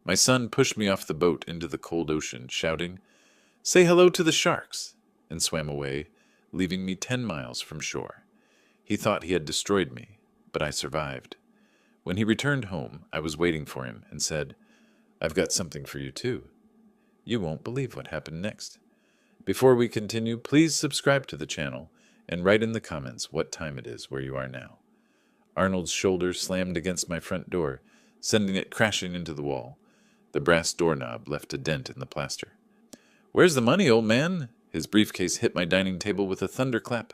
My son pushed me off the boat into the cold ocean, shouting, "Say hello to the sharks," and swam away, leaving me 10 miles from shore. He thought he had destroyed me, but I survived. When he returned home, I was waiting for him and said, "I've got something for you too." You won't believe what happened next. Before we continue, please subscribe to the channel and write in the comments what time it is where you are now. Arnold's shoulder slammed against my front door, sending it crashing into the wall. The brass doorknob left a dent in the plaster. "Where's the money, old man?" His briefcase hit my dining table with a thunderclap.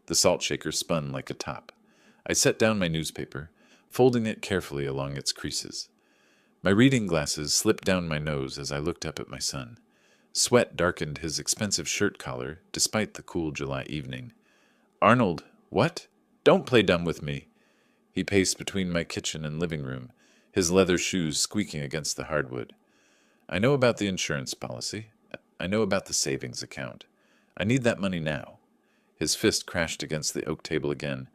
The salt shaker spun like a top. I set down my newspaper, folding it carefully along its creases. My reading glasses slipped down my nose as I looked up at my son. Sweat darkened his expensive shirt collar, despite the cool July evening. "Arnold, what? Don't play dumb with me." He paced between my kitchen and living room, his leather shoes squeaking against the hardwood. "I know about the insurance policy. I know about the savings account. I need that money now." His fist crashed against the oak table again.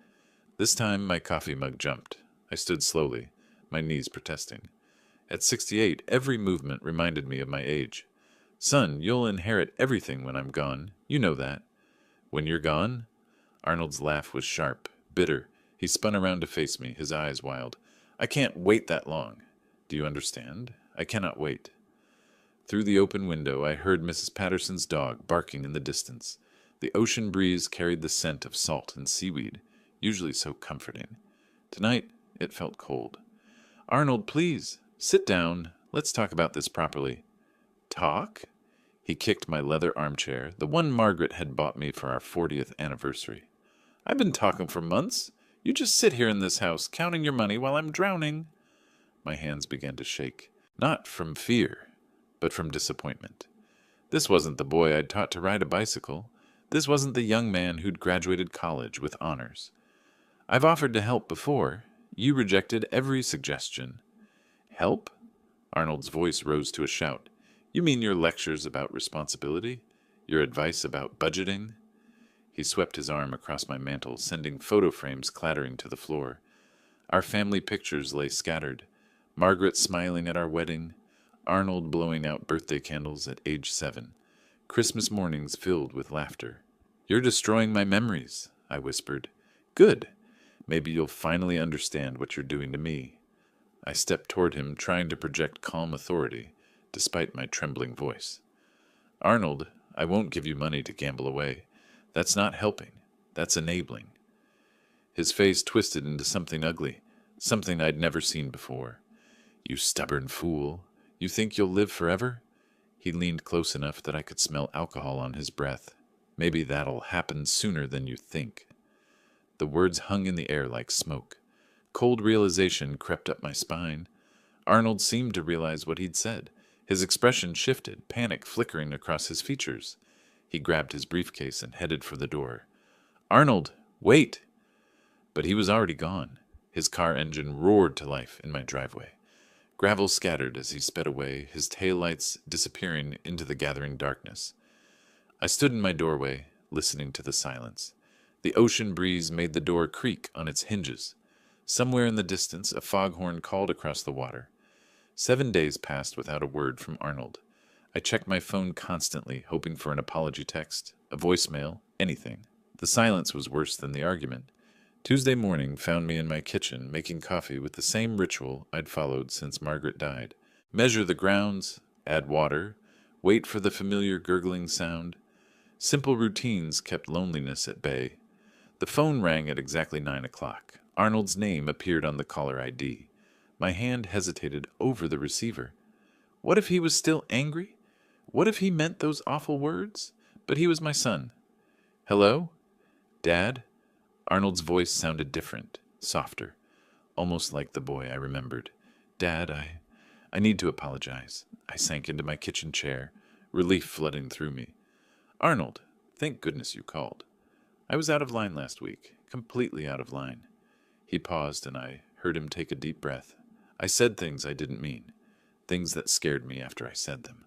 This time my coffee mug jumped. I stood slowly, my knees protesting. At 68, every movement reminded me of my age. "Son, you'll inherit everything when I'm gone. You know that." "When you're gone?" Arnold's laugh was sharp, bitter. He spun around to face me, his eyes wild. "I can't wait that long. Do you understand? I cannot wait." Through the open window, I heard Mrs. Patterson's dog barking in the distance. The ocean breeze carried the scent of salt and seaweed, usually so comforting. Tonight, it felt cold. "Arnold, please, sit down. Let's talk about this properly." "Talk?" He kicked my leather armchair, the one Margaret had bought me for our 40th anniversary. "I've been talking for months. You just sit here in this house, counting your money while I'm drowning." My hands began to shake, not from fear, but from disappointment. This wasn't the boy I'd taught to ride a bicycle. This wasn't the young man who'd graduated college with honors. "I've offered to help before. You rejected every suggestion." "Help?" Arnold's voice rose to a shout. "You mean your lectures about responsibility? Your advice about budgeting?" He swept his arm across my mantel, sending photo frames clattering to the floor. Our family pictures lay scattered. Margaret smiling at our wedding. Arnold blowing out birthday candles at age 7. Christmas mornings filled with laughter. "You're destroying my memories," I whispered. "Good. Maybe you'll finally understand what you're doing to me." I stepped toward him, trying to project calm authority, despite my trembling voice. "Arnold, I won't give you money to gamble away. That's not helping. That's enabling." His face twisted into something ugly, something I'd never seen before. "You stubborn fool. You think you'll live forever?" He leaned close enough that I could smell alcohol on his breath. "Maybe that'll happen sooner than you think." The words hung in the air like smoke. Cold realization crept up my spine. Arnold seemed to realize what he'd said. His expression shifted, panic flickering across his features. He grabbed his briefcase and headed for the door. "Arnold, wait!" But he was already gone. His car engine roared to life in my driveway. Gravel scattered as he sped away, his taillights disappearing into the gathering darkness. I stood in my doorway, listening to the silence. The ocean breeze made the door creak on its hinges. Somewhere in the distance, a foghorn called across the water. 7 days passed without a word from Arnold. I checked my phone constantly, hoping for an apology text, a voicemail, anything. The silence was worse than the argument. Tuesday morning found me in my kitchen making coffee with the same ritual I'd followed since Margaret died. Measure the grounds, add water, wait for the familiar gurgling sound. Simple routines kept loneliness at bay. The phone rang at exactly 9 o'clock. Arnold's name appeared on the caller ID. My hand hesitated over the receiver. What if he was still angry? What if he meant those awful words? But he was my son. "Hello? Dad?" Arnold's voice sounded different, softer, almost like the boy I remembered. "Dad, I need to apologize." I sank into my kitchen chair, relief flooding through me. "Arnold, thank goodness you called. I was out of line last week, completely out of line." He paused, and I heard him take a deep breath. "I said things I didn't mean, things that scared me after I said them."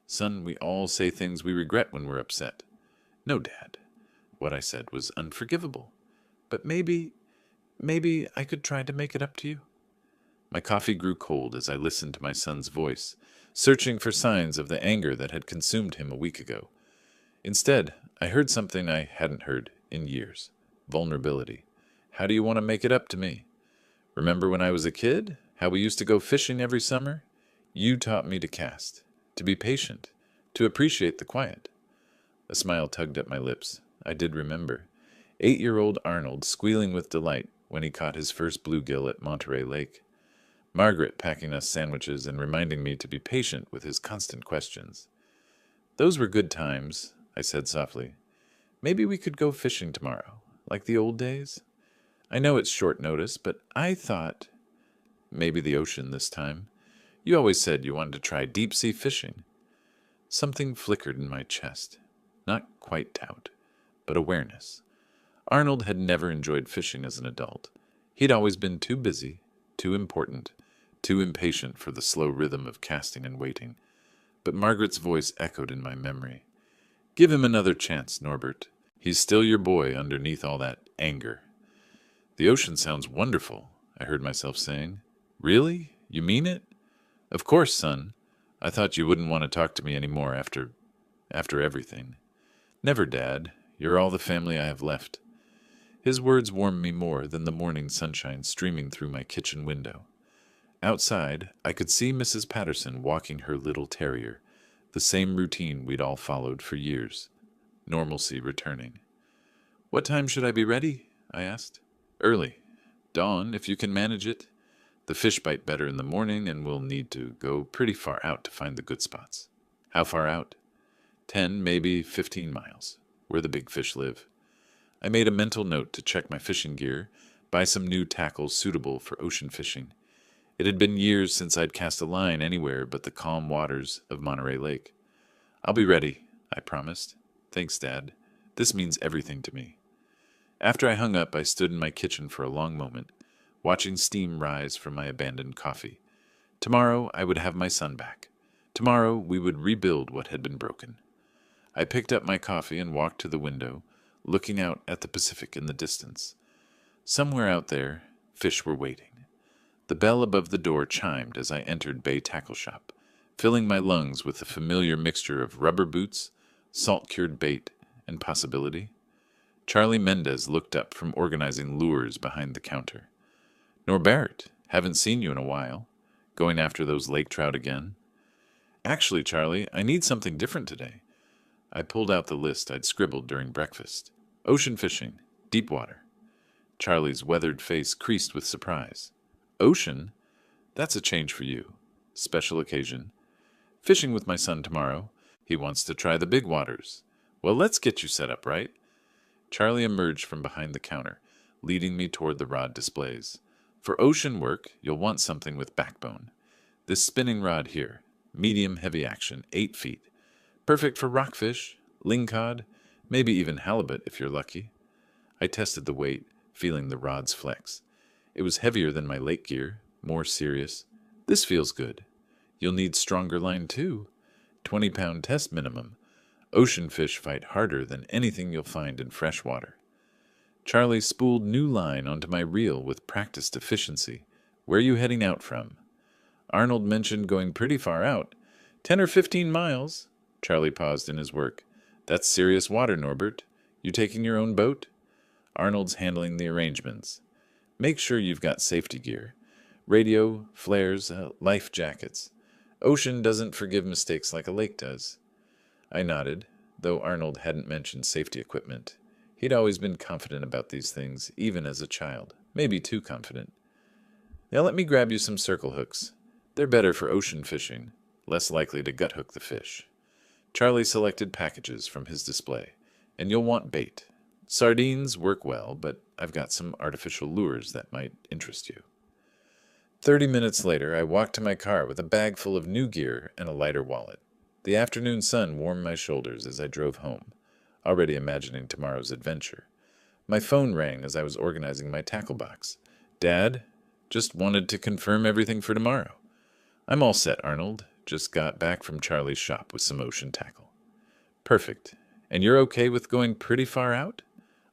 "Son, we all say things we regret when we're upset." "No, Dad. What I said was unforgivable. But maybe I could try to make it up to you." My coffee grew cold as I listened to my son's voice, searching for signs of the anger that had consumed him a week ago. Instead, I heard something I hadn't heard in years: vulnerability. How do you want to make it up to me? Remember when I was a kid? How we used to go fishing every summer? You taught me to cast, to be patient, to appreciate the quiet. A smile tugged at my lips. I did remember. 8-year-old Arnold squealing with delight when he caught his first bluegill at Monterey Lake. Margaret packing us sandwiches and reminding me to be patient with his constant questions. Those were good times, I said softly. Maybe we could go fishing tomorrow, like the old days? I know it's short notice, but I thought maybe the ocean this time. You always said you wanted to try deep-sea fishing. Something flickered in my chest. Not quite doubt, but awareness. Arnold had never enjoyed fishing as an adult. He'd always been too busy, too important, too impatient for the slow rhythm of casting and waiting. But Margaret's voice echoed in my memory. Give him another chance, Norbert. He's still your boy underneath all that anger. The ocean sounds wonderful, I heard myself saying. Really? You mean it? Of course, son. I thought you wouldn't want to talk to me anymore after everything. Never, Dad. You're all the family I have left. His words warmed me more than the morning sunshine streaming through my kitchen window. Outside, I could see Mrs. Patterson walking her little terrier, the same routine we'd all followed for years, normalcy returning. What time should I be ready? I asked. Early. Dawn, if you can manage it. The fish bite better in the morning, and we'll need to go pretty far out to find the good spots. How far out? 10, maybe 15 miles, where the big fish live. I made a mental note to check my fishing gear, buy some new tackles suitable for ocean fishing. It had been years since I'd cast a line anywhere but the calm waters of Monterey Lake. I'll be ready, I promised. Thanks, Dad. This means everything to me. After I hung up, I stood in my kitchen for a long moment, watching steam rise from my abandoned coffee. Tomorrow I would have my son back. Tomorrow we would rebuild what had been broken. I picked up my coffee and walked to the window, looking out at the Pacific in the distance. Somewhere out there, fish were waiting. The bell above the door chimed as I entered Bay Tackle Shop, filling my lungs with the familiar mixture of rubber boots, salt-cured bait, and possibility. Charlie Mendez looked up from organizing lures behind the counter. Norbert, haven't seen you in a while. Going after those lake trout again? Actually, Charlie, I need something different today. I pulled out the list I'd scribbled during breakfast. Ocean fishing, deep water. Charlie's weathered face creased with surprise. Ocean? That's a change for you. Special occasion. Fishing with my son tomorrow. He wants to try the big waters. Well, let's get you set up, right? Charlie emerged from behind the counter, leading me toward the rod displays. For ocean work, you'll want something with backbone. This spinning rod here, medium heavy action, 8 feet. Perfect for rockfish, lingcod, maybe even halibut if you're lucky. I tested the weight, feeling the rod's flex. It was heavier than my lake gear, more serious. This feels good. You'll need stronger line too. 20-pound test minimum. Ocean fish fight harder than anything you'll find in fresh water. Charlie spooled new line onto my reel with practiced efficiency. Where are you heading out from? Arnold mentioned going pretty far out. 10 or 15 miles. Charlie paused in his work. That's serious water, Norbert. You taking your own boat? Arnold's handling the arrangements. Make sure you've got safety gear. Radio, flares, life jackets. Ocean doesn't forgive mistakes like a lake does. I nodded, though Arnold hadn't mentioned safety equipment. He'd always been confident about these things, even as a child. Maybe too confident. Now let me grab you some circle hooks. They're better for ocean fishing, less likely to gut hook the fish. Charlie selected packages from his display. And you'll want bait. Sardines work well, but I've got some artificial lures that might interest you. 30 minutes later, I walked to my car with a bag full of new gear and a lighter wallet. The afternoon sun warmed my shoulders as I drove home, already imagining tomorrow's adventure. My phone rang as I was organizing my tackle box. Dad, just wanted to confirm everything for tomorrow. I'm all set, Arnold. Just got back from Charlie's shop with some ocean tackle. Perfect. And you're okay with going pretty far out?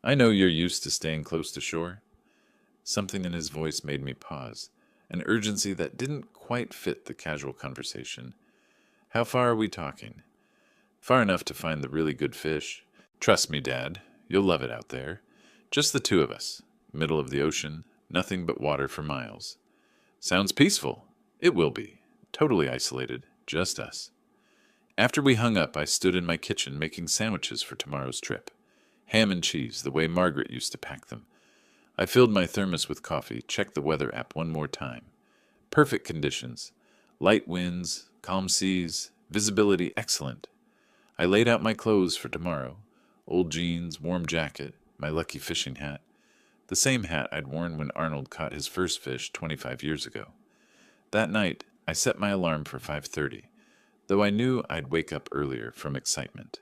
I know you're used to staying close to shore. Something in his voice made me pause. an urgency that didn't quite fit the casual conversation. How far are we talking? Far enough to find the really good fish. Trust me, Dad, you'll love it out there. Just the two of us, middle of the ocean, nothing but water for miles. Sounds peaceful. It will be. Totally isolated, just us. After we hung up, I stood in my kitchen making sandwiches for tomorrow's trip. Ham and cheese, the way Margaret used to pack them. I filled my thermos with coffee, checked the weather app one more time. Perfect conditions. Light winds, calm seas, visibility excellent. I laid out my clothes for tomorrow. Old jeans, warm jacket, my lucky fishing hat. The same hat I'd worn when Arnold caught his first fish 25 years ago. That night, I set my alarm for 5:30, though I knew I'd wake up earlier from excitement.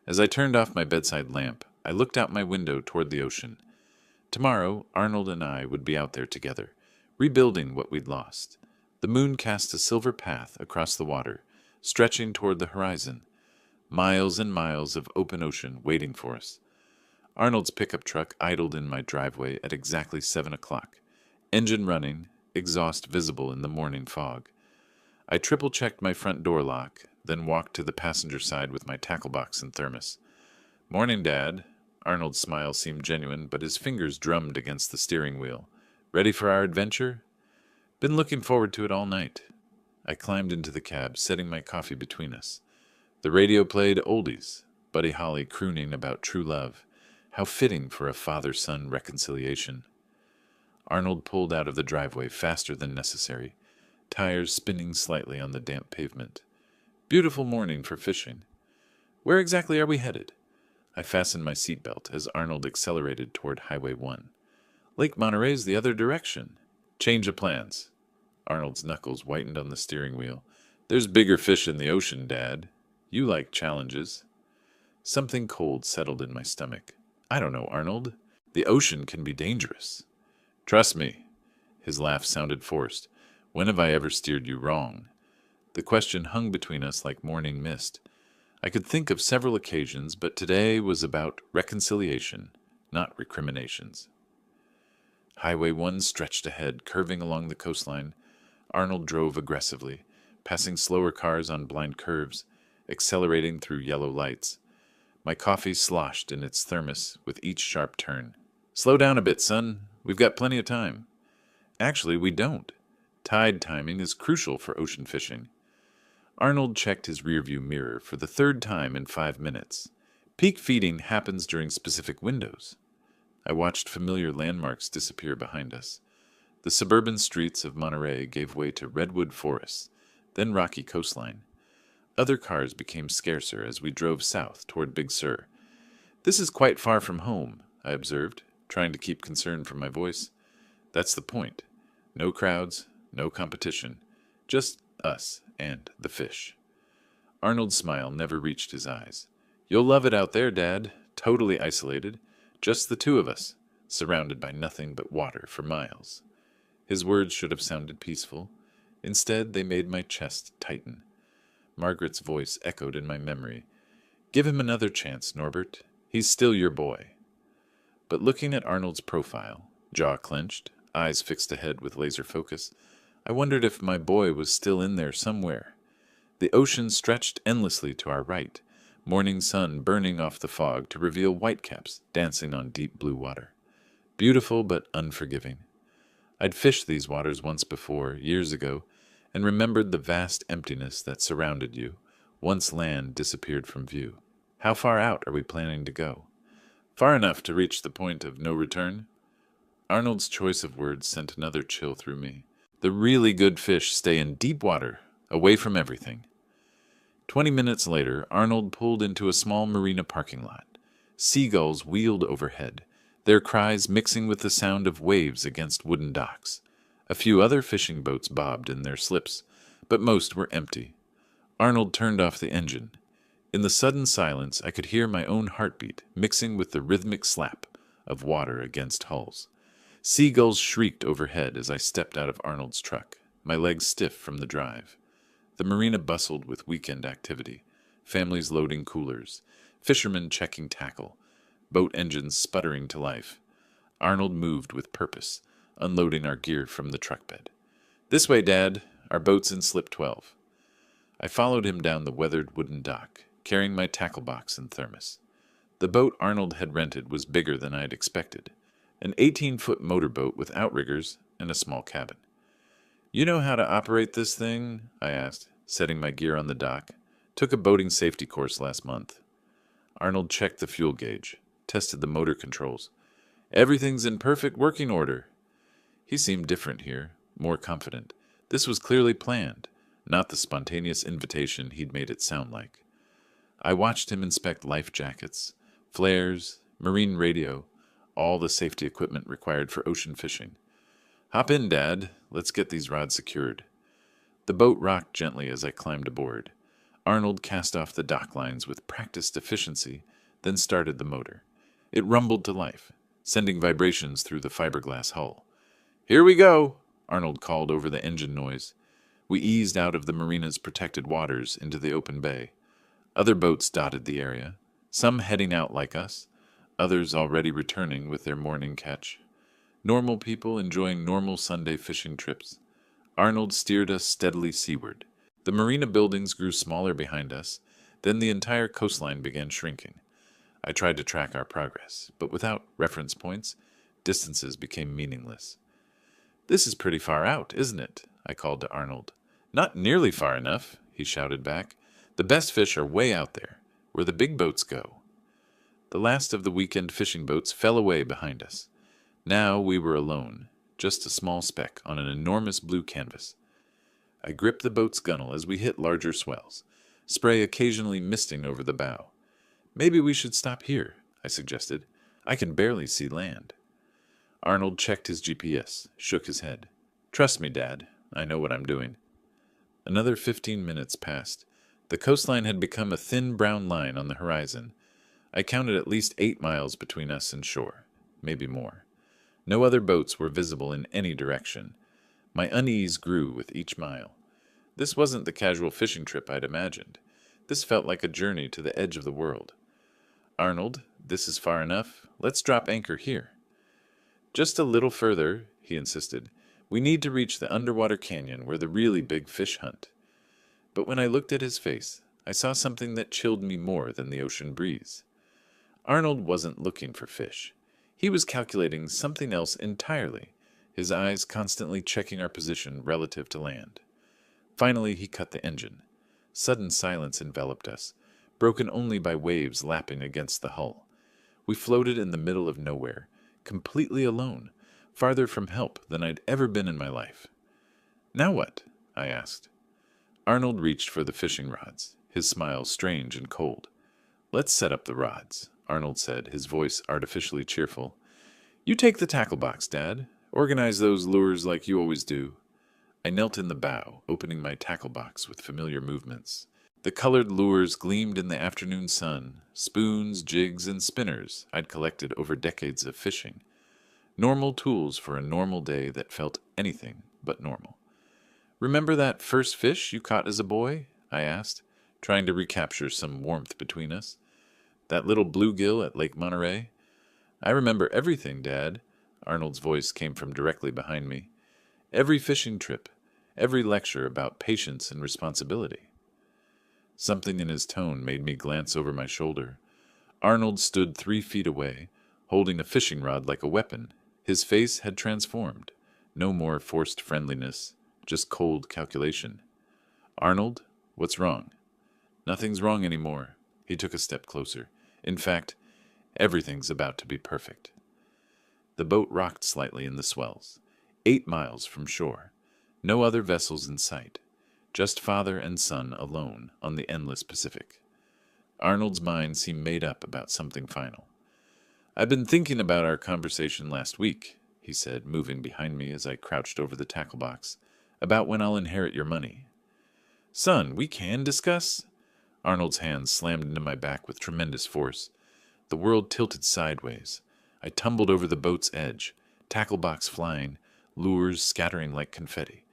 As I turned off my bedside lamp, I looked out my window toward the ocean. Tomorrow, Arnold and I would be out there together, rebuilding what we'd lost. The moon cast a silver path across the water, stretching toward the horizon. Miles and miles of open ocean waiting for us. Arnold's pickup truck idled in my driveway at exactly 7 o'clock, engine running, exhaust visible in the morning fog. I triple-checked my front door lock, then walked to the passenger side with my tackle box and thermos. "Morning, Dad." Arnold's smile seemed genuine, but his fingers drummed against the steering wheel. "Ready for our adventure?" "Been looking forward to it all night." I climbed into the cab, setting my coffee between us. The radio played oldies, Buddy Holly crooning about true love. How fitting for a father-son reconciliation. Arnold pulled out of the driveway faster than necessary, tires spinning slightly on the damp pavement. Beautiful morning for fishing. Where exactly are we headed? I fastened my seatbelt as Arnold accelerated toward Highway 1. Lake Monterey's the other direction. Change of plans. Arnold's knuckles whitened on the steering wheel. There's bigger fish in the ocean, Dad. You like challenges. Something cold settled in my stomach. I don't know, Arnold. The ocean can be dangerous. Trust me. His laugh sounded forced. When have I ever steered you wrong? The question hung between us like morning mist. I could think of several occasions, but today was about reconciliation, not recriminations. Highway 1 stretched ahead, curving along the coastline. Arnold drove aggressively, passing slower cars on blind curves, accelerating through yellow lights. My coffee sloshed in its thermos with each sharp turn. Slow down a bit, son. We've got plenty of time. Actually, we don't. Tide timing is crucial for ocean fishing. Arnold checked his rearview mirror for the third time in 5 minutes. Peak feeding happens during specific windows. I watched familiar landmarks disappear behind us. The suburban streets of Monterey gave way to redwood forests, then rocky coastline. Other cars became scarcer as we drove south toward Big Sur. This is quite far from home, I observed, trying to keep concern from my voice. That's the point. No crowds, no competition, just us and the fish. Arnold's smile never reached his eyes. You'll love it out there, Dad. Totally isolated. Just the two of us, surrounded by nothing but water for miles. His words should have sounded peaceful. Instead, they made my chest tighten. Margaret's voice echoed in my memory. Give him another chance, Norbert. He's still your boy. But looking at Arnold's profile, jaw clenched, eyes fixed ahead with laser focus, I wondered if my boy was still in there somewhere. The ocean stretched endlessly to our right, morning sun burning off the fog to reveal whitecaps dancing on deep blue water. Beautiful but unforgiving. I'd fished these waters once before, years ago, and remembered the vast emptiness that surrounded you, once land disappeared from view. How far out are we planning to go? Far enough to reach the point of no return? Arnold's choice of words sent another chill through me. The really good fish stay in deep water, away from everything. 20 minutes later, Arnold pulled into a small marina parking lot. Seagulls wheeled overhead, their cries mixing with the sound of waves against wooden docks. A few other fishing boats bobbed in their slips, but most were empty. Arnold turned off the engine. In the sudden silence, I could hear my own heartbeat mixing with the rhythmic slap of water against hulls. Seagulls shrieked overhead as I stepped out of Arnold's truck, my legs stiff from the drive. The marina bustled with weekend activity, families loading coolers, fishermen checking tackle, boat engines sputtering to life. Arnold moved with purpose, unloading our gear from the truck bed. "This way, Dad. Our boat's in slip 12. I followed him down the weathered wooden dock, carrying my tackle box and thermos. The boat Arnold had rented was bigger than I had expected, an 18-foot motorboat with outriggers and a small cabin. "You know how to operate this thing?" I asked, setting my gear on the dock. "Took a boating safety course last month." Arnold checked the fuel gauge, tested the motor controls. "Everything's in perfect working order." He seemed different here, more confident. This was clearly planned, not the spontaneous invitation he'd made it sound like. I watched him inspect life jackets, flares, marine radio, all the safety equipment required for ocean fishing. "Hop in, Dad. Let's get these rods secured." The boat rocked gently as I climbed aboard. Arnold cast off the dock lines with practiced efficiency, then started the motor. It rumbled to life, sending vibrations through the fiberglass hull. "Here we go," Arnold called over the engine noise. We eased out of the marina's protected waters into the open bay. Other boats dotted the area, some heading out like us, others already returning with their morning catch. Normal people enjoying normal Sunday fishing trips. Arnold steered us steadily seaward. The marina buildings grew smaller behind us, then the entire coastline began shrinking. I tried to track our progress, but without reference points, distances became meaningless. "This is pretty far out, isn't it?" I called to Arnold. "Not nearly far enough," he shouted back. "The best fish are way out there, where the big boats go." The last of the weekend fishing boats fell away behind us. Now we were alone, just a small speck on an enormous blue canvas. I gripped the boat's gunwale as we hit larger swells, spray occasionally misting over the bow. "Maybe we should stop here," I suggested. "I can barely see land." Arnold checked his GPS, shook his head. "Trust me, Dad. I know what I'm doing." Another 15 minutes passed. The coastline had become a thin brown line on the horizon. I counted at least 8 miles between us and shore, maybe more. No other boats were visible in any direction. My unease grew with each mile. This wasn't the casual fishing trip I'd imagined. This felt like a journey to the edge of the world. "Arnold, this is far enough. Let's drop anchor here." "Just a little further," he insisted. "We need to reach the underwater canyon where the really big fish hunt." But when I looked at his face, I saw something that chilled me more than the ocean breeze. Arnold wasn't looking for fish. He was calculating something else entirely, his eyes constantly checking our position relative to land. Finally, he cut the engine. Sudden silence enveloped us, broken only by waves lapping against the hull. We floated in the middle of nowhere, completely alone, farther from help than I'd ever been in my life. "Now what?" I asked. Arnold reached for the fishing rods, his smile strange and cold. "Let's set up the rods," Arnold said, his voice artificially cheerful. "You take the tackle box, Dad. Organize those lures like you always do." I knelt in the bow, opening my tackle box with familiar movements. The colored lures gleamed in the afternoon sun, spoons, jigs, and spinners I'd collected over decades of fishing. Normal tools for a normal day that felt anything but normal. "Remember that first fish you caught as a boy?" I asked, trying to recapture some warmth between us. "That little bluegill at Lake Monterey?" "I remember everything, Dad." Arnold's voice came from directly behind me. "Every fishing trip, every lecture about patience and responsibility." Something in his tone made me glance over my shoulder. Arnold stood 3 feet away, holding a fishing rod like a weapon. His face had transformed. No more forced friendliness, just cold calculation. "Arnold, what's wrong?" "Nothing's wrong anymore." He took a step closer. "In fact, everything's about to be perfect." The boat rocked slightly in the swells. 8 miles from shore. No other vessels in sight. Just father and son alone on the endless Pacific. Arnold's mind seemed made up about something final. "I've been thinking about our conversation last week," he said, moving behind me as I crouched over the tackle box, "about when I'll inherit your money." "Son, we can discuss?" Arnold's hand slammed into my back with tremendous force. The world tilted sideways. I tumbled over the boat's edge, tackle box flying, lures scattering like confetti.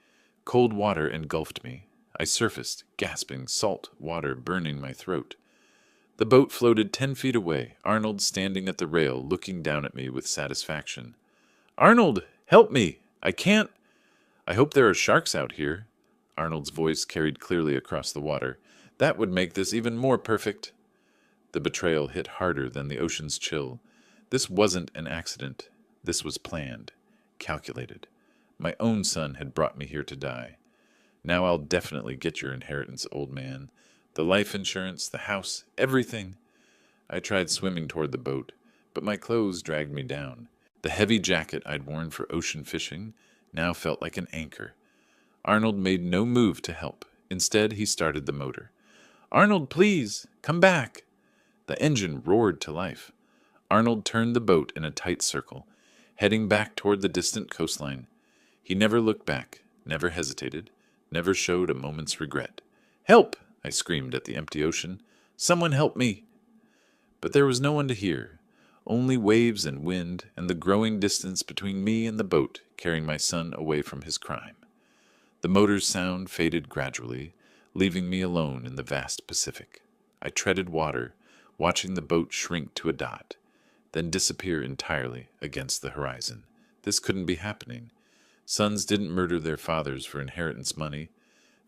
Cold water engulfed me. I surfaced, gasping, salt water burning my throat. The boat floated 10 feet away, Arnold standing at the rail looking down at me with satisfaction. "Arnold, help me!" I can't. I hope there are sharks out here. Arnold's voice carried clearly across the water. That would make this even more perfect. The betrayal hit harder than the ocean's chill. This wasn't an accident. This was planned, calculated. My own son had brought me here to die. Now I'll definitely get your inheritance, old man. The life insurance, the house, everything. I tried swimming toward the boat, but my clothes dragged me down. The heavy jacket I'd worn for ocean fishing now felt like an anchor. Arnold made no move to help. Instead, he started the motor. Arnold, please, come back. The engine roared to life. Arnold turned the boat in a tight circle, heading back toward the distant coastline. He never looked back, never hesitated, never showed a moment's regret. Help! I screamed at the empty ocean. Someone help me! But there was no one to hear, only waves and wind and the growing distance between me and the boat carrying my son away from his crime. The motor's sound faded gradually, leaving me alone in the vast Pacific. I treaded water, watching the boat shrink to a dot, then disappear entirely against the horizon. This couldn't be happening. Sons didn't murder their fathers for inheritance money.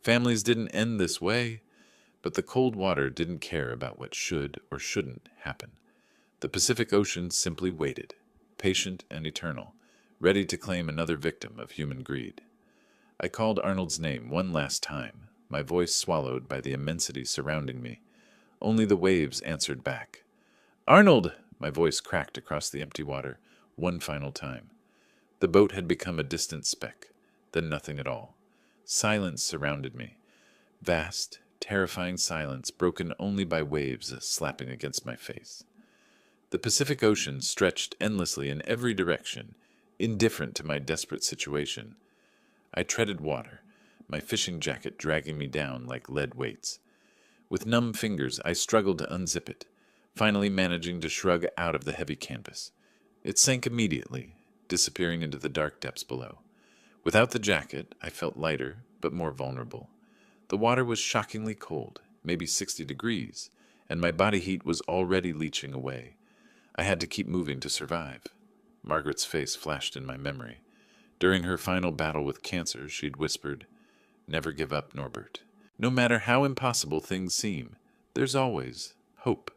Families didn't end this way. But the cold water didn't care about what should or shouldn't happen. The Pacific Ocean simply waited, patient and eternal, ready to claim another victim of human greed. I called Arnold's name one last time, my voice swallowed by the immensity surrounding me. Only the waves answered back. Arnold! My voice cracked across the empty water, one final time. The boat had become a distant speck, then nothing at all. Silence surrounded me. Vast, terrifying silence broken only by waves slapping against my face. The Pacific Ocean stretched endlessly in every direction, indifferent to my desperate situation. I treaded water, my fishing jacket dragging me down like lead weights. With numb fingers, I struggled to unzip it, finally managing to shrug out of the heavy canvas. It sank immediately, disappearing into the dark depths below. Without the jacket, I felt lighter, but more vulnerable. The water was shockingly cold, maybe 60 degrees, and my body heat was already leaching away. I had to keep moving to survive. Margaret's face flashed in my memory. During her final battle with cancer, she'd whispered, "Never give up, Norbert. No matter how impossible things seem, there's always hope."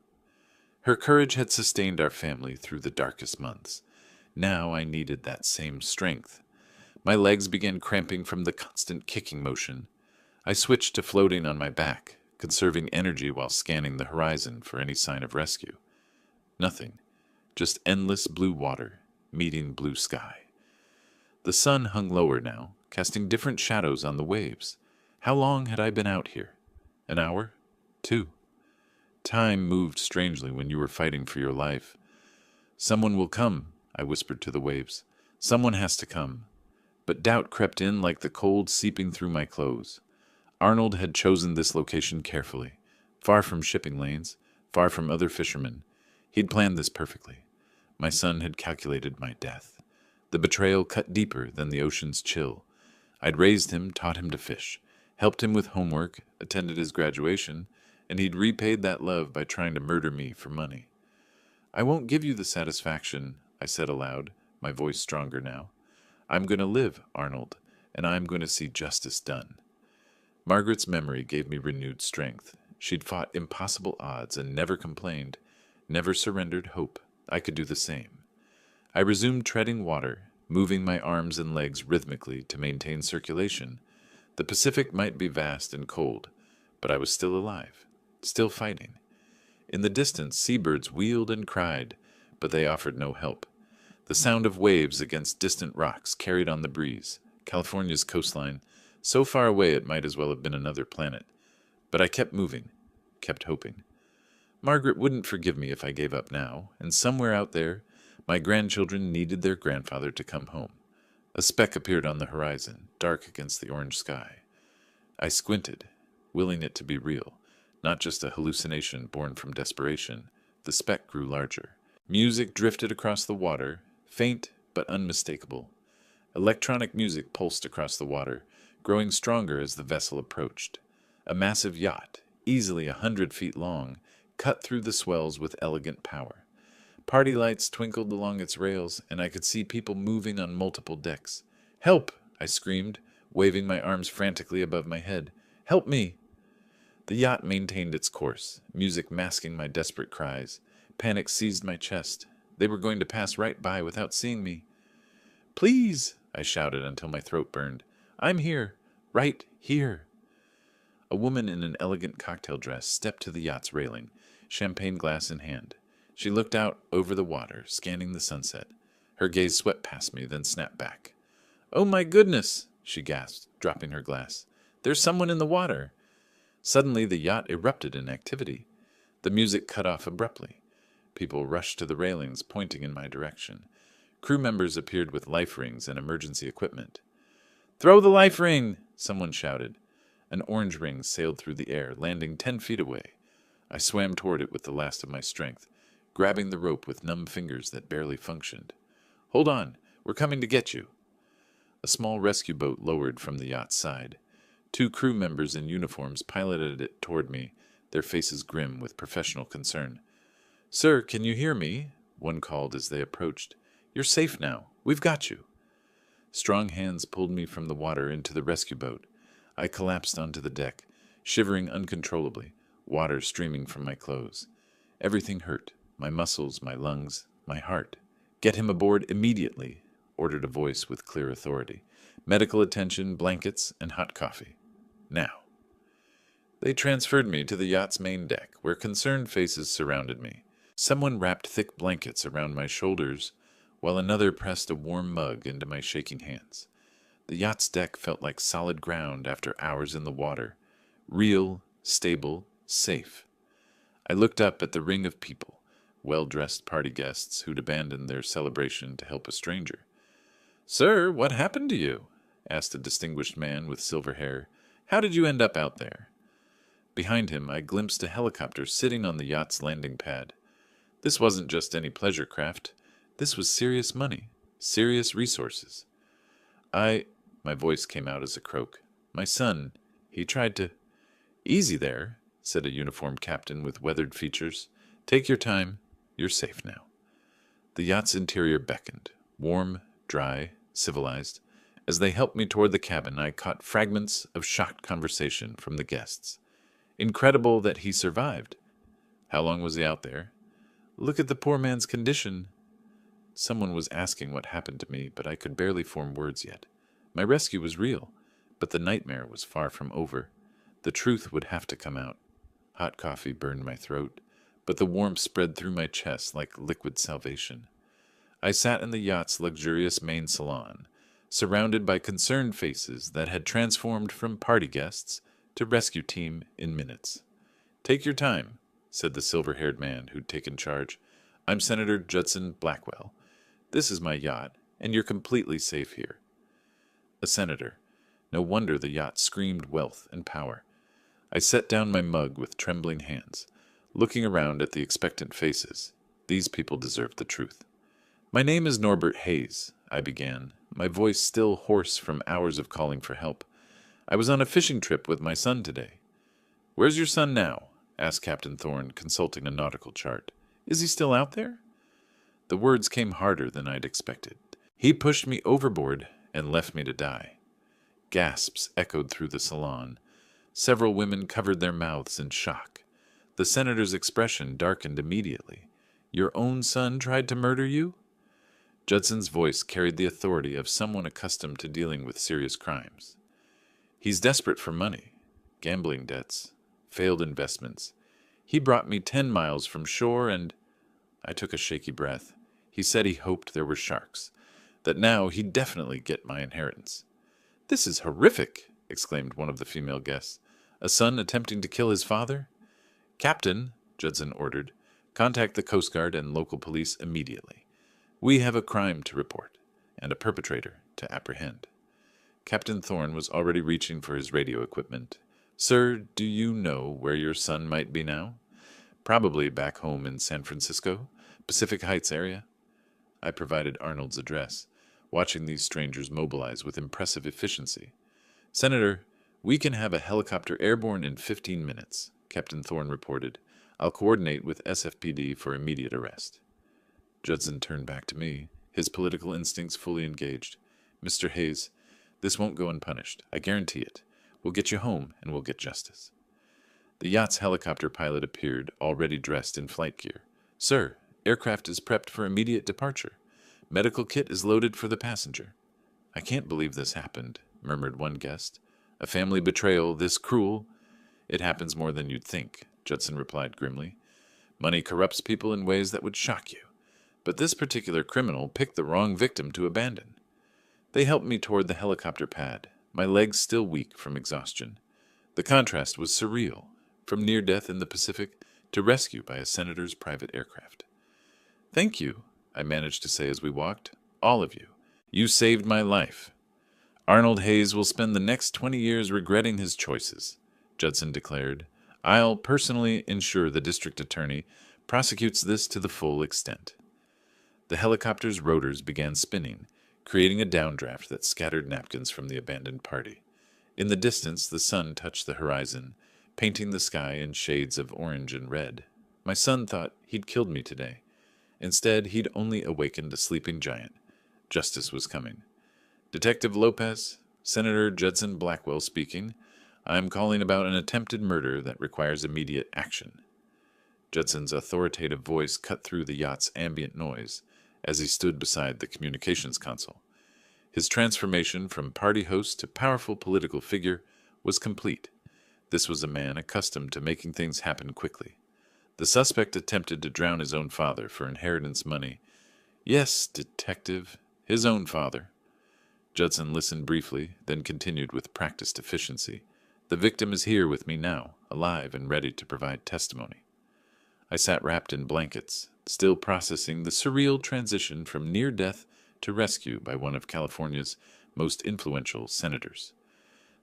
Her courage had sustained our family through the darkest months. Now I needed that same strength. My legs began cramping from the constant kicking motion. I switched to floating on my back, conserving energy while scanning the horizon for any sign of rescue. Nothing, just endless blue water meeting blue sky. The sun hung lower now, casting different shadows on the waves. How long had I been out here? An hour? 2? Time moved strangely when you were fighting for your life. Someone will come, I whispered to the waves. Someone has to come. But doubt crept in like the cold seeping through my clothes. Arnold had chosen this location carefully, far from shipping lanes, far from other fishermen. He'd planned this perfectly. My son had calculated my death. The betrayal cut deeper than the ocean's chill. I'd raised him, taught him to fish, helped him with homework, attended his graduation, and he'd repaid that love by trying to murder me for money. I won't give you the satisfaction, I said aloud, my voice stronger now. I'm going to live, Arnold, and I'm going to see justice done. Margaret's memory gave me renewed strength. She'd fought impossible odds and never complained, never surrendered hope. I could do the same. I resumed treading water, moving my arms and legs rhythmically to maintain circulation. The Pacific might be vast and cold, but I was still alive, still fighting. In the distance, seabirds wheeled and cried, but they offered no help. The sound of waves against distant rocks carried on the breeze. California's coastline, so far away it might as well have been another planet. But I kept moving, kept hoping. Margaret wouldn't forgive me if I gave up now, and somewhere out there, my grandchildren needed their grandfather to come home. A speck appeared on the horizon, dark against the orange sky. I squinted, willing it to be real, not just a hallucination born from desperation. The speck grew larger. Music drifted across the water, faint but unmistakable. Electronic music pulsed across the water, growing stronger as the vessel approached. A massive yacht, easily 100 feet long, cut through the swells with elegant power. Party lights twinkled along its rails, and I could see people moving on multiple decks, "Help!" I screamed, waving my arms frantically above my head. "Help me!" The yacht maintained its course, music masking my desperate cries. Panic seized my chest. They were going to pass right by without seeing me. "Please!" I shouted until my throat burned. "I'm here. Right here." A woman in an elegant cocktail dress stepped to the yacht's railing, champagne glass in hand. She looked out over the water, scanning the sunset. Her gaze swept past me, then snapped back. "Oh my goodness!" she gasped, dropping her glass. "There's someone in the water!" Suddenly the yacht erupted in activity. The music cut off abruptly. People rushed to the railings, pointing in my direction. Crew members appeared with life rings and emergency equipment. "Throw the life ring!" someone shouted. An orange ring sailed through the air, landing 10 feet away. I swam toward it with the last of my strength, grabbing the rope with numb fingers that barely functioned. "Hold on, we're coming to get you." A small rescue boat lowered from the yacht's side. 2 crew members in uniforms piloted it toward me, their faces grim with professional concern. "Sir, can you hear me?" one called as they approached. "You're safe now. We've got you." Strong hands pulled me from the water into the rescue boat. I collapsed onto the deck, shivering uncontrollably, water streaming from my clothes. Everything hurt, my muscles, my lungs, my heart. "Get him aboard immediately," ordered a voice with clear authority. "Medical attention, blankets, and hot coffee. Now." They transferred me to the yacht's main deck, where concerned faces surrounded me. Someone wrapped thick blankets around my shoulders, while another pressed a warm mug into my shaking hands. The yacht's deck felt like solid ground after hours in the water. Real, stable, safe. I looked up at the ring of people, well-dressed party guests who'd abandoned their celebration to help a stranger. "Sir, what happened to you?" asked a distinguished man with silver hair. "How did you end up out there?" Behind him, I glimpsed a helicopter sitting on the yacht's landing pad. This wasn't just any pleasure craft. This was serious money, serious resources. My voice came out as a croak. "My son, he tried to—" "Easy there," said a uniformed captain with weathered features. "Take your time. You're safe now." The yacht's interior beckoned, warm, dry, civilized. As they helped me toward the cabin, I caught fragments of shocked conversation from the guests. "Incredible that he survived." "How long was he out there?" "Look at the poor man's condition." Someone was asking what happened to me, but I could barely form words yet. My rescue was real, but the nightmare was far from over. The truth would have to come out. Hot coffee burned my throat, but the warmth spread through my chest like liquid salvation. I sat in the yacht's luxurious main salon, surrounded by concerned faces that had transformed from party guests to rescue team in minutes. "Take your time," said the silver-haired man who'd taken charge. "I'm Senator Judson Blackwell. This is my yacht, and you're completely safe here." A senator. No wonder the yacht screamed wealth and power. I set down my mug with trembling hands, looking around at the expectant faces. These people deserved the truth. "My name is Norbert Hayes," I began, my voice still hoarse from hours of calling for help. "I was on a fishing trip with my son today." "Where's your son now?" asked Captain Thorne, consulting a nautical chart. "Is he still out there?" The words came harder than I'd expected. "He pushed me overboard and left me to die." Gasps echoed through the salon. Several women covered their mouths in shock. The senator's expression darkened immediately. "Your own son tried to murder you?" Judson's voice carried the authority of someone accustomed to dealing with serious crimes. "He's desperate for money. Gambling debts. Failed investments. He brought me 10 miles from shore and—" I took a shaky breath. "He said he hoped there were sharks. That now he'd definitely get my inheritance." "This is horrific!" exclaimed one of the female guests. "A son attempting to kill his father?" "Captain," Judson ordered, "contact the Coast Guard and local police immediately. We have a crime to report, and a perpetrator to apprehend." Captain Thorne was already reaching for his radio equipment. "Sir, do you know where your son might be now?" "Probably back home in San Francisco, Pacific Heights area." I provided Arnold's address, watching these strangers mobilize with impressive efficiency. "Senator, we can have a helicopter airborne in 15 minutes, Captain Thorne reported. "I'll coordinate with SFPD for immediate arrest." Judson turned back to me, his political instincts fully engaged. Mr. Hayes, this won't go unpunished. I guarantee it. We'll get you home, and we'll get justice. The yacht's helicopter pilot appeared, already dressed in flight gear. Sir, aircraft is prepped for immediate departure. Medical kit is loaded for the passenger. I can't believe this happened, murmured one guest. A family betrayal this cruel? It happens more than you'd think, Judson replied grimly. Money corrupts people in ways that would shock you. But this particular criminal picked the wrong victim to abandon. They helped me toward the helicopter pad, my legs still weak from exhaustion. The contrast was surreal, from near death in the Pacific to rescue by a senator's private aircraft. Thank you, I managed to say as we walked. All of you. You saved my life. Arnold Hayes will spend the next 20 years regretting his choices, Judson declared. I'll personally ensure the district attorney prosecutes this to the full extent. The helicopter's rotors began spinning, creating a downdraft that scattered napkins from the abandoned party. In the distance, the sun touched the horizon, painting the sky in shades of orange and red. My son thought he'd killed me today. Instead, he'd only awakened a sleeping giant. Justice was coming. Detective Lopez, Senator Judson Blackwell speaking. I'm calling about an attempted murder that requires immediate action. Judson's authoritative voice cut through the yacht's ambient noise as he stood beside the communications console. His transformation from party host to powerful political figure was complete. This was a man accustomed to making things happen quickly. The suspect attempted to drown his own father for inheritance money. Yes, detective, his own father. Judson listened briefly, then continued with practiced efficiency. The victim is here with me now, alive and ready to provide testimony. I sat wrapped in blankets, still processing the surreal transition from near death to rescue by one of California's most influential senators.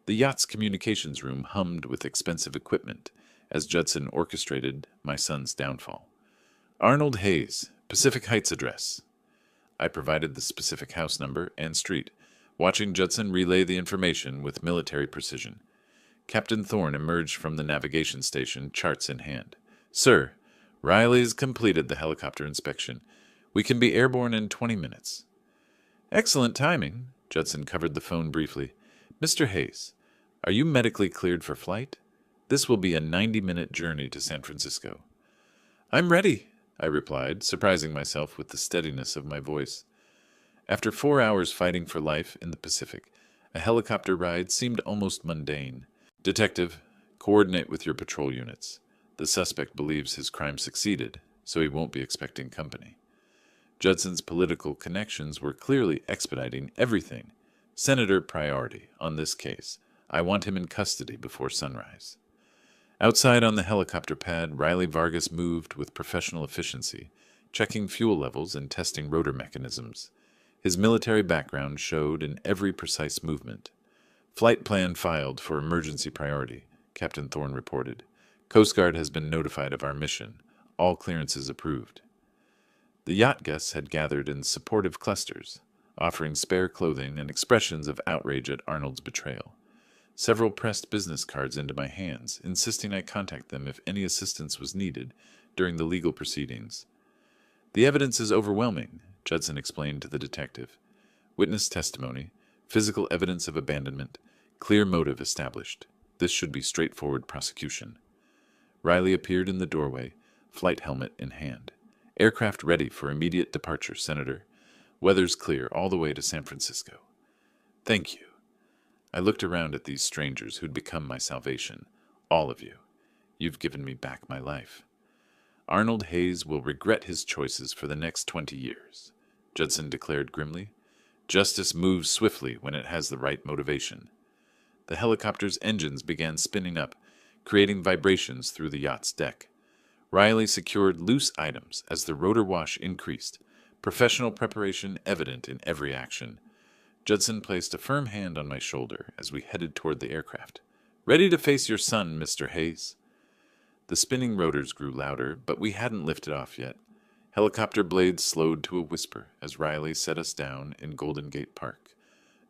The yacht's communications room hummed with expensive equipment as Judson orchestrated my son's downfall. Arnold Hayes, Pacific Heights address. I provided the specific house number and street, watching Judson relay the information with military precision. Captain Thorne emerged from the navigation station, charts in hand. Sir, Riley's completed the helicopter inspection. We can be airborne in 20 minutes. Excellent timing, Judson covered the phone briefly. Mr. Hayes, are you medically cleared for flight? This will be a 90-minute journey to San Francisco. I'm ready, I replied, surprising myself with the steadiness of my voice. After 4 hours fighting for life in the Pacific, a helicopter ride seemed almost mundane. Detective, coordinate with your patrol units. The suspect believes his crime succeeded, so he won't be expecting company. Judson's political connections were clearly expediting everything. Senator priority on this case. I want him in custody before sunrise. Outside on the helicopter pad, Riley Vargas moved with professional efficiency, checking fuel levels and testing rotor mechanisms. His military background showed in every precise movement. Flight plan filed for emergency priority, Captain Thorne reported. Coast Guard has been notified of our mission. All clearances approved. The yacht guests had gathered in supportive clusters, offering spare clothing and expressions of outrage at Arnold's betrayal. Several pressed business cards into my hands, insisting I contact them if any assistance was needed during the legal proceedings. The evidence is overwhelming, Judson explained to the detective. Witness testimony, physical evidence of abandonment, clear motive established. This should be straightforward prosecution. Riley appeared in the doorway, flight helmet in hand. Aircraft ready for immediate departure, Senator. Weather's clear all the way to San Francisco. Thank you. I looked around at these strangers who'd become my salvation. All of you. You've given me back my life. Arnold Hayes will regret his choices for the next 20 years, Judson declared grimly. Justice moves swiftly when it has the right motivation. The helicopter's engines began spinning up, creating vibrations through the yacht's deck. Riley secured loose items as the rotor wash increased, professional preparation evident in every action. Judson placed a firm hand on my shoulder as we headed toward the aircraft. Ready to face your son, Mr. Hayes. The spinning rotors grew louder, but we hadn't lifted off yet. Helicopter blades slowed to a whisper as Riley set us down in Golden Gate Park.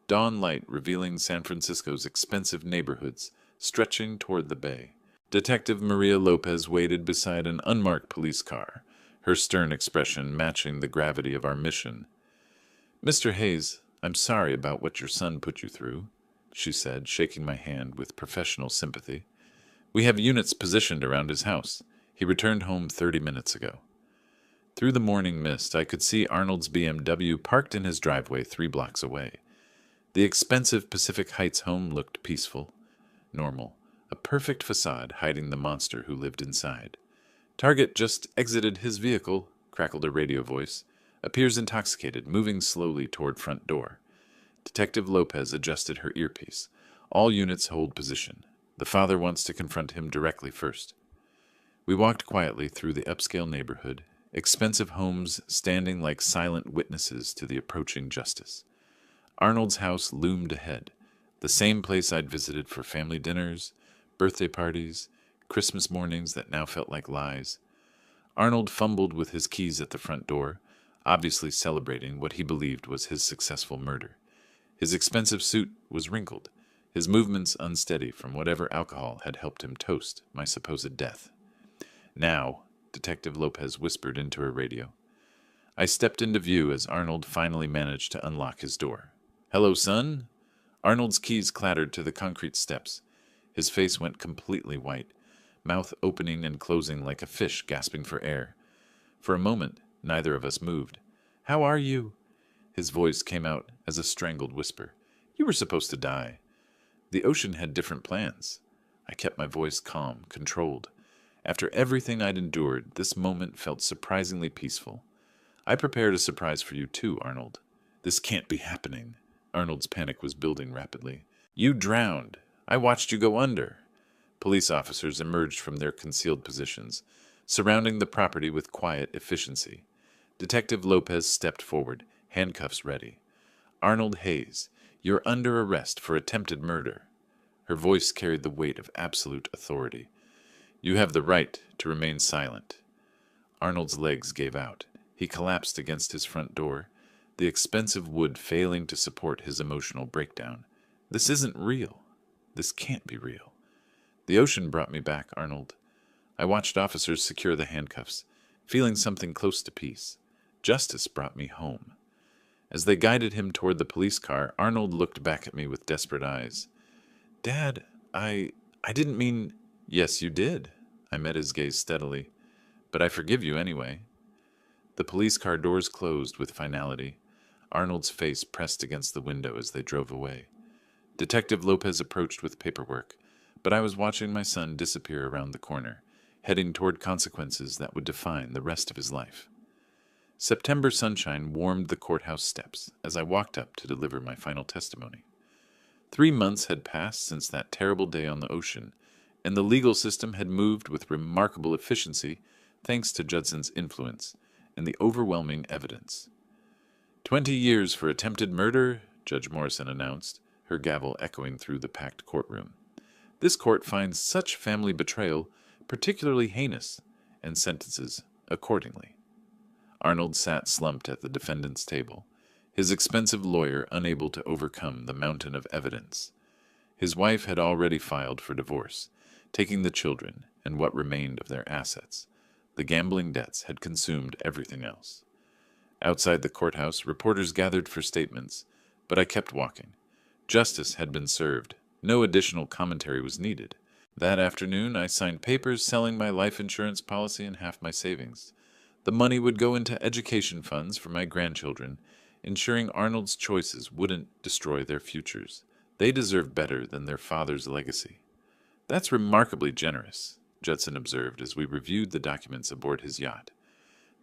Dawn light revealing San Francisco's expensive neighborhoods, stretching toward the bay. Detective Maria Lopez waited beside an unmarked police car, her stern expression matching the gravity of our mission. Mr. Hayes, "I'm sorry about what your son put you through," she said, shaking my hand with professional sympathy. "We have units positioned around his house. He returned home 30 minutes ago." Through the morning mist, I could see Arnold's BMW parked in his driveway 3 blocks away. The expensive Pacific Heights home looked peaceful, normal, a perfect facade hiding the monster who lived inside. "Target just exited his vehicle," crackled a radio voice. "Appears intoxicated, moving slowly toward front door." Detective Lopez adjusted her earpiece. "All units hold position. The father wants to confront him directly first." We walked quietly through the upscale neighborhood, expensive homes standing like silent witnesses to the approaching justice. Arnold's house loomed ahead, the same place I'd visited for family dinners, birthday parties, Christmas mornings that now felt like lies. Arnold fumbled with his keys at the front door, obviously celebrating what he believed was his successful murder. His expensive suit was wrinkled, his movements unsteady from whatever alcohol had helped him toast my supposed death. "Now," Detective Lopez whispered into her radio. I stepped into view as Arnold finally managed to unlock his door. "Hello, son?" Arnold's keys clattered to the concrete steps. His face went completely white, mouth opening and closing like a fish gasping for air. For a moment, neither of us moved. "How are you?" His voice came out as a strangled whisper. "You were supposed to die." The ocean had different plans. I kept my voice calm, controlled. After everything I'd endured, this moment felt surprisingly peaceful. "I prepared a surprise for you too, Arnold." "This can't be happening." Arnold's panic was building rapidly. "You drowned. I watched you go under." Police officers emerged from their concealed positions, surrounding the property with quiet efficiency. Detective Lopez stepped forward, handcuffs ready. "Arnold Hayes, you're under arrest for attempted murder." Her voice carried the weight of absolute authority. "You have the right to remain silent." Arnold's legs gave out. He collapsed against his front door, the expensive wood failing to support his emotional breakdown. "This isn't real. This can't be real." The ocean brought me back, Arnold. I watched officers secure the handcuffs, feeling something close to peace. Justice brought me home. As they guided him toward the police car, Arnold looked back at me with desperate eyes. "Dad, I didn't mean—" "Yes, you did." I met his gaze steadily. "But I forgive you anyway." The police car doors closed with finality. Arnold's face pressed against the window as they drove away. Detective Lopez approached with paperwork, but I was watching my son disappear around the corner, heading toward consequences that would define the rest of his life. September sunshine warmed the courthouse steps as I walked up to deliver my final testimony. 3 months had passed since that terrible day on the ocean, and the legal system had moved with remarkable efficiency thanks to Judson's influence and the overwhelming evidence. 20 years for attempted murder," Judge Morrison announced, her gavel echoing through the packed courtroom. "This court finds such family betrayal particularly heinous and sentences accordingly." Arnold sat slumped at the defendant's table, his expensive lawyer unable to overcome the mountain of evidence. His wife had already filed for divorce, taking the children and what remained of their assets. The gambling debts had consumed everything else. Outside the courthouse, reporters gathered for statements, but I kept walking. Justice had been served. No additional commentary was needed. That afternoon, I signed papers selling my life insurance policy and half my savings. The money would go into education funds for my grandchildren, ensuring Arnold's choices wouldn't destroy their futures. They deserved better than their father's legacy. "That's remarkably generous," Judson observed as we reviewed the documents aboard his yacht.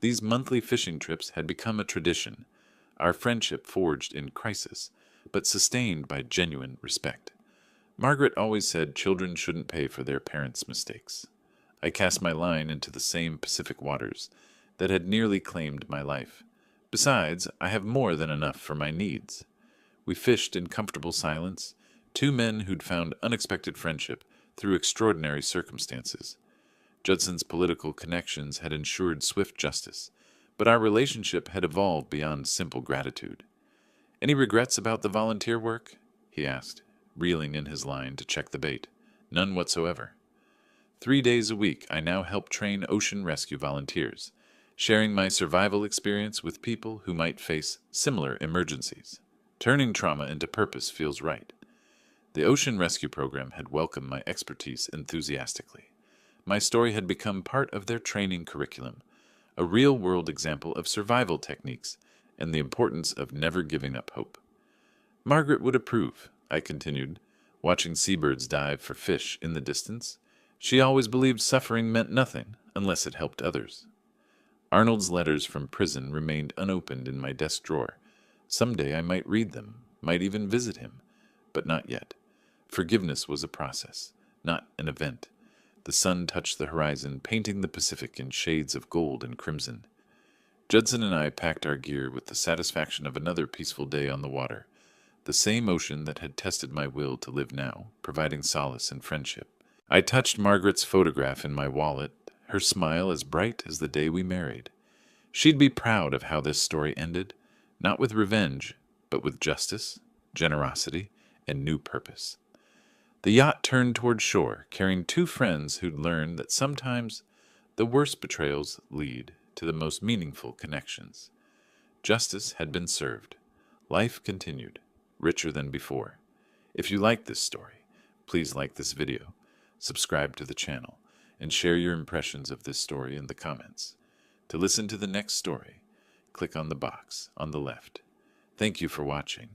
These monthly fishing trips had become a tradition, our friendship forged in crisis, but sustained by genuine respect. Margaret always said children shouldn't pay for their parents' mistakes. I cast my line into the same Pacific waters that had nearly claimed my life. Besides, I have more than enough for my needs. We fished in comfortable silence, two men who'd found unexpected friendship through extraordinary circumstances. Judson's political connections had ensured swift justice, but our relationship had evolved beyond simple gratitude. "Any regrets about the volunteer work?" he asked, reeling in his line to check the bait. "None whatsoever." 3 days a week, I now help train ocean rescue volunteers, sharing my survival experience with people who might face similar emergencies. Turning trauma into purpose feels right. The Ocean Rescue Program had welcomed my expertise enthusiastically. My story had become part of their training curriculum, a real-world example of survival techniques and the importance of never giving up hope. Margaret would approve, I continued, watching seabirds dive for fish in the distance. She always believed suffering meant nothing unless it helped others. Arnold's letters from prison remained unopened in my desk drawer. Someday I might read them, might even visit him, but not yet. Forgiveness was a process, not an event. The sun touched the horizon, painting the Pacific in shades of gold and crimson. Judson and I packed our gear with the satisfaction of another peaceful day on the water, the same ocean that had tested my will to live now, providing solace and friendship. I touched Margaret's photograph in my wallet, her smile as bright as the day we married. She'd be proud of how this story ended, not with revenge, but with justice, generosity, and new purpose. The yacht turned toward shore, carrying two friends who'd learned that sometimes the worst betrayals lead to the most meaningful connections. Justice had been served. Life continued, richer than before. If you like this story, please like this video, subscribe to the channel, and share your impressions of this story in the comments. To listen to the next story, click on the box on the left. Thank you for watching.